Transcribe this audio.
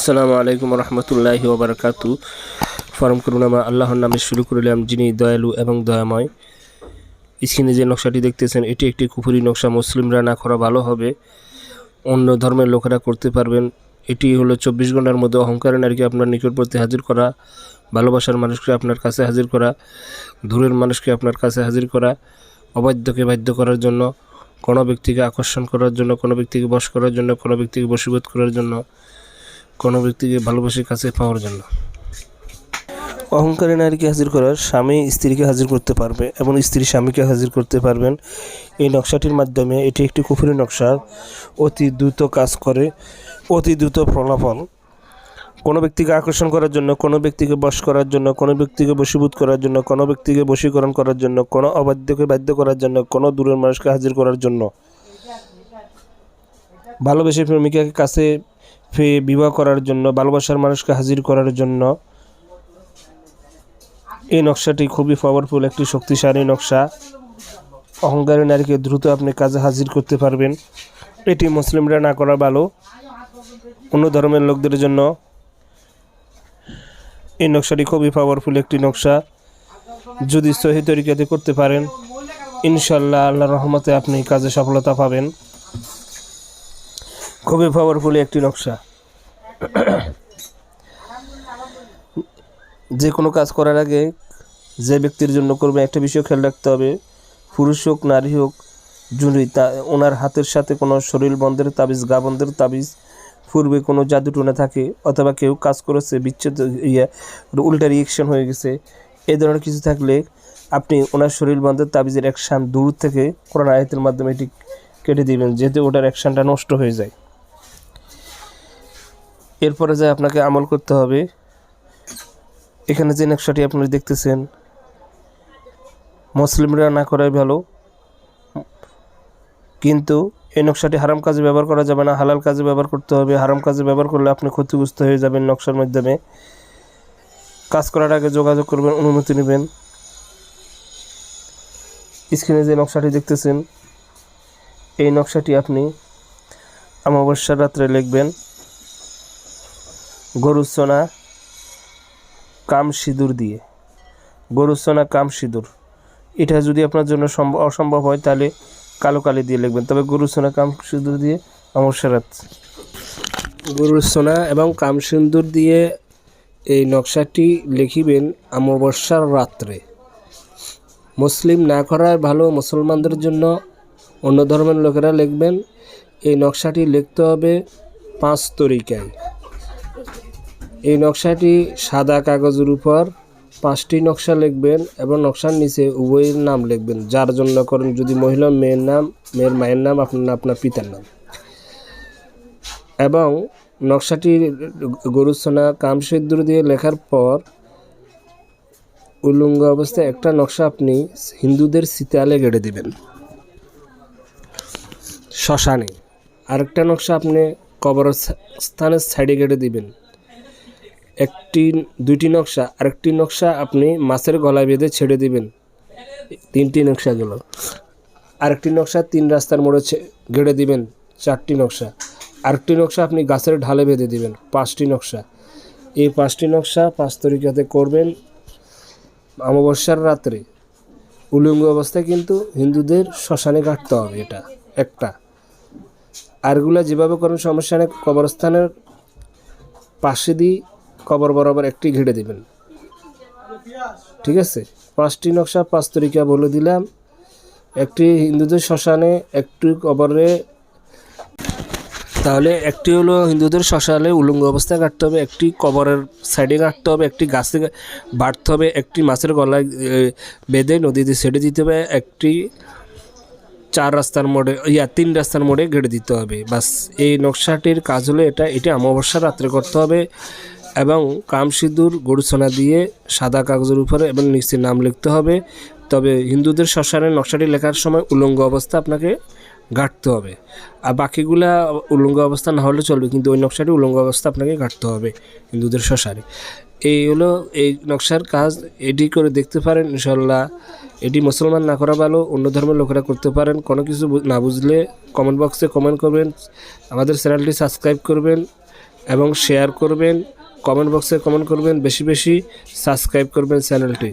আসসালামু আলাইকুম রহমতুল্লাহি ওয়া বারাকাতু। ফরম করুন আমরা আল্লাহর নামে শুরু করলাম, যিনি দয়ালু এবং দয়াময়। স্ক্রিনে যে নকশাটি দেখতেছেন, এটি একটি কুফরি নকশা। মুসলিমরা না করা ভালো হবে, অন্য ধর্মের লোকেরা করতে পারবেন। এটি হলো 24 ঘন্টার মধ্যে অহংকারের নারীকে আপনার নিকটবর্তী হাজির করা, ভালোবাসার মানুষকে আপনার কাছে হাজির করা, দূরের মানুষকে আপনার কাছে হাজির করা, অবাধ্যকে বাধ্য করার জন্য, কোনো ব্যক্তিকে আকর্ষণ করার জন্য, কোনো ব্যক্তিকে বশ করার জন্য, কোনো ব্যক্তিকে বশীভূত করার জন্য, কোনো ব্যক্তিকে ভালোবাসে কাছে পাওয়ার জন্য। অহংকারী নারীকে হাজির করার, স্বামী স্ত্রীকে হাজির করতে পারবে এবং স্ত্রী স্বামীকে হাজির করতে পারবেন এই নকশাটির মাধ্যমে। এটি একটি কুফরি নকশা, অতি দ্রুত কাজ করে, অতি দ্রুত ফলাফল। কোনো ব্যক্তিকে আকর্ষণ করার জন্য, কোনো ব্যক্তিকে বশ করার জন্য, কোনো ব্যক্তিকে বশীভূত করার জন্য, কোনো ব্যক্তিকে বশীকরণ করার জন্য, কোনো অবাধ্যকে বাধ্য করার জন্য, কোনো দূরের মানুষকে হাজির করার জন্য, ভালোবেসে প্রেমিকাকে কাছে বিবাহ করার জন্য, ভালোবাসার মানুষকে হাজির করার জন্য। এই নকশাটি খুবই পাওয়ারফুল, একটি শক্তিশালী নকশা। অহংকারী নারীকে দ্রুত আপনি কাজে হাজির করতে পারবেন। এটি মুসলিমরা না করা ভালো, অন্য ধর্মের লোকদের জন্য এই নকশাটি খুবই পাওয়ারফুল একটি নকশা। যদি সহি তরিকাতে করতে পারেন, ইনশাআল্লাহ আল্লাহর রহমতে আপনি কাজে সফলতা পাবেন। খুবই পাওয়ারফুল একটি নকশা। যে কোনো কাজ করার আগে যে ব্যক্তির জন্য করবে একটা বিষয় খেয়াল রাখতে হবে, পুরুষ হোক নারী হোক, যদি ওনার হাতের সাথে কোনো শরীর বন্ধের তাবিজ, গা বন্ধের তাবিজ, পূর্বে কোনো জাদু টোনা থাকে, অথবা কেউ কাজ করেছে বিচ্ছেদ উল্টা রিয়েকশন হয়ে গেছে, এই ধরনের কিছু থাকলে আপনি ওনার শরীর বন্ধের তাবিজের অ্যাকশান দূর থেকে কোরআন আয়াতের মাধ্যমে এটি কেটে দিবেন, যেহেতু ওটার অ্যাকশানটা নষ্ট হয়ে যায়। এরপরে যে আপনাকে আমল করতে হবে, এখানে যে নকশাটি আপনারা দেখতেছেন, মুসলিমরা না করাই ভালো, কিন্তু এই নকশাটি হারাম কাজে ব্যবহার করা যাবে না, হালাল কাজে ব্যবহার করতে হবে। হারাম কাজে ব্যবহার করলে আপনি ক্ষতিগ্রস্ত হয়ে যাবেন নকশার মাধ্যমে। কাজ করার আগে যোগাযোগ করবেন, অনুমতি নেবেন। স্ক্রিনে যে নকশাটি দেখতেছেন, এই নকশাটি আপনি অমাবস্যার রাত্রে লিখবেন, গরুর সোনা কাম সিঁদুর দিয়ে, গরুর সোনা কাম সিঁদুর। এটা যদি আপনার জন্য অসম্ভব হয় তাহলে কালো কালি দিয়ে লিখবেন, তবে গরুর সোনা কাম সিঁদুর দিয়ে অমাবস্যার রাত, গরুর সোনা এবং কাম সিঁদুর দিয়ে এই নকশাটি লিখিবেন অমাবস্যার রাত্রে। মুসলিম না করার ভালো, মুসলমানদের জন্য, অন্য ধর্মের লোকেরা লিখবেন। এই নকশাটি লিখতে হবে 5 তরিকায়। এই নকশাটি সাদা কাগজের উপর 5টি নকশা লিখবেন এবং নকশার নিচে উভয়ের নাম লিখবেন, যার জন্য করেন। যদি মহিলা, মেয়ের নাম, মেয়ের মায়ের নাম, আপনার পিতার নাম। এবং নকশাটি গরুর সোনা কাম সিঁদুর দিয়ে লেখার পর উলঙ্গ অবস্থায় একটা নকশা আপনি হিন্দুদের সিতালে গেড়ে দিবেন, শ্মশানে। আরেকটা নকশা আপনি কবরস্থানের সাইডে গেড়ে দিবেন। দুইটি নকশা, আরেকটি নকশা আপনি মাছের গলায় বেঁধে ছেড়ে দিবেন। 3টি নকশা গেল। আরেকটি নকশা 3 রাস্তার মোড়ে গেড়ে দিবেন, 4টি নকশা। আরেকটি নকশা আপনি গাছের ঢালে বেঁধে দিবেন, 5টি নকশা। এই 5টি নকশা 5 তরিকাতে করবেন অমাবস্যার রাত্রে উলঙ্গ অবস্থায়, কিন্তু হিন্দুদের শ্মশানে কাটতে হবে। এটা একটা। আরগুলা যেভাবে করেন সমস্যা নেই, কবরস্থানের পাশে দিয়ে কবর বরাবর একটি ঘিরে দিবেন, ঠিক আছে? 5টি নকশা 5 তরিকা বলে দিলাম। একটি হিন্দুদের শ্মশানে, একটি কবরে, তাহলে একটি হলো হিন্দুদের শ্মশানে উলঙ্গ অবস্থায় কাটতে হবে, একটি কবরের সাইডে কাটতে হবে, একটি গাছে বাড়তে হবে, একটি মাছের গলায় বেঁধে নদীতে ছেড়ে দিতে হবে, একটি 3 রাস্তার মোড়ে গেড়ে দিতে হবে। বাস, এই নকশাটির কাজ হলো এটা। এটি অমাবস্যার রাত্রে করতে হবে এবং কাম সিঁদুর গরু সোনা দিয়ে সাদা কাগজের উপরে এবং নিচে নাম লিখতে হবে। তবে হিন্দুদের শ্মশানের নকশাটি লেখার সময় উলঙ্গ অবস্থা আপনাকে গাঁটতে হবে, আর বাকিগুলা উলঙ্গ অবস্থা না হলে চলবে, কিন্তু ওই নকশাটি উলঙ্গ অবস্থা আপনাকে গাঁটতে হবে হিন্দুদের শ্মশানে। এই হলো এই নকশার কাজ। এটি করে দেখতে পারেন, ইনশাল্লাহ। এটি মুসলমান না করা ভালো, অন্য ধর্মের লোকেরা করতে পারেন। কোনো কিছু না বুঝলে কমেন্ট বক্সে কমেন্ট করবেন, আমাদের চ্যানেলটি সাবস্ক্রাইব করবেন এবং শেয়ার করবেন, কমেন্ট বক্সে কমেন্ট করবেন, বেশি বেশি সাবস্ক্রাইব করবেন চ্যানেলটি।